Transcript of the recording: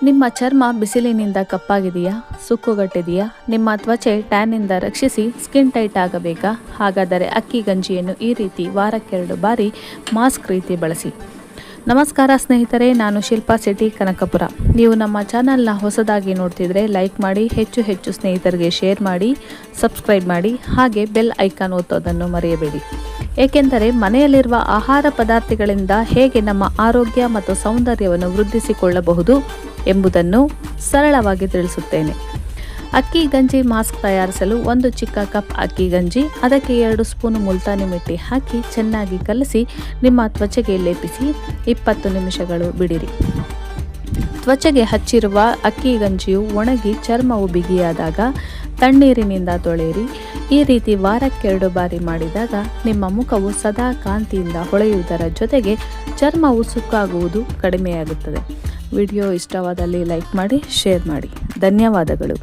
ನಿಮ್ಮ ಚರ್ಮ ಬಿಸಿಲಿನಿಂದ ಕಪ್ಪಾಗಿದೆಯಾ, ಸುಕ್ಕುಗಟ್ಟಿದೆಯಾ? ನಿಮ್ಮ ತ್ವಚೆ ಟ್ಯಾನ್ನಿಂದ ರಕ್ಷಿಸಿ ಸ್ಕಿನ್ ಟೈಟ್ ಆಗಬೇಕಾ? ಹಾಗಾದರೆ ಅಕ್ಕಿ ಗಂಜಿಯನ್ನು ಈ ರೀತಿ ವಾರಕ್ಕೆ 2 ಬಾರಿ ಮಾಸ್ಕ್ ರೀತಿ ಬಳಸಿ. ನಮಸ್ಕಾರ ಸ್ನೇಹಿತರೆ, ನಾನು ಶಿಲ್ಪಾ ಶೆಟ್ಟಿ ಕನಕಪುರ. ನೀವು ನಮ್ಮ ಚಾನಲ್ನ ಹೊಸದಾಗಿ ನೋಡ್ತಿದ್ರೆ ಲೈಕ್ ಮಾಡಿ, ಹೆಚ್ಚು ಸ್ನೇಹಿತರಿಗೆ ಶೇರ್ ಮಾಡಿ, ಸಬ್ಸ್ಕ್ರೈಬ್ ಮಾಡಿ, ಹಾಗೆ ಬೆಲ್ ಐಕಾನ್ ಒತ್ತೋದನ್ನು ಮರೆಯಬೇಡಿ. ಏಕೆಂದರೆ ಮನೆಯಲ್ಲಿರುವ ಆಹಾರ ಪದಾರ್ಥಗಳಿಂದ ಹೇಗೆ ನಮ್ಮ ಆರೋಗ್ಯ ಮತ್ತು ಸೌಂದರ್ಯವನ್ನು ವೃದ್ಧಿಸಿಕೊಳ್ಳಬಹುದು ಎಂಬುದನ್ನು ಸರಳವಾಗಿ ತಿಳಿಸುತ್ತೇನೆ. ಅಕ್ಕಿ ಗಂಜಿ ಮಾಸ್ಕ್ ತಯಾರಿಸಲು 1 ಚಿಕ್ಕ ಕಪ್ ಅಕ್ಕಿ ಗಂಜಿ, ಅದಕ್ಕೆ 2 ಸ್ಪೂನ್ ಮುಲ್ತಾನಿ ಮಿಟ್ಟಿ ಹಾಕಿ ಚೆನ್ನಾಗಿ ಕಲಸಿ ನಿಮ್ಮ ತ್ವಚೆಗೆ ಲೇಪಿಸಿ 20 ನಿಮಿಷಗಳು ಬಿಡಿರಿ. ತ್ವಚೆಗೆ ಹಚ್ಚಿರುವ ಅಕ್ಕಿ ಗಂಜಿಯು ಒಣಗಿ ಚರ್ಮವು ಬಿಗಿಯಾದಾಗ ತಣ್ಣೀರಿನಿಂದ ತೊಳೆಯಿರಿ. ಈ ರೀತಿ ವಾರಕ್ಕೆ 2 ಬಾರಿ ಮಾಡಿದಾಗ ನಿಮ್ಮ ಮುಖವು ಸದಾ ಕಾಂತಿಯಿಂದ ಹೊಳೆಯುವುದರ ಜೊತೆಗೆ ಚರ್ಮವು ಸುಕ್ಕಾಗುವುದು ಕಡಿಮೆಯಾಗುತ್ತದೆ. ವಿಡಿಯೋ ಇಷ್ಟವಾದಲ್ಲಿ ಲೈಕ್ ಮಾಡಿ, ಶೇರ್ ಮಾಡಿ. ಧನ್ಯವಾದಗಳು.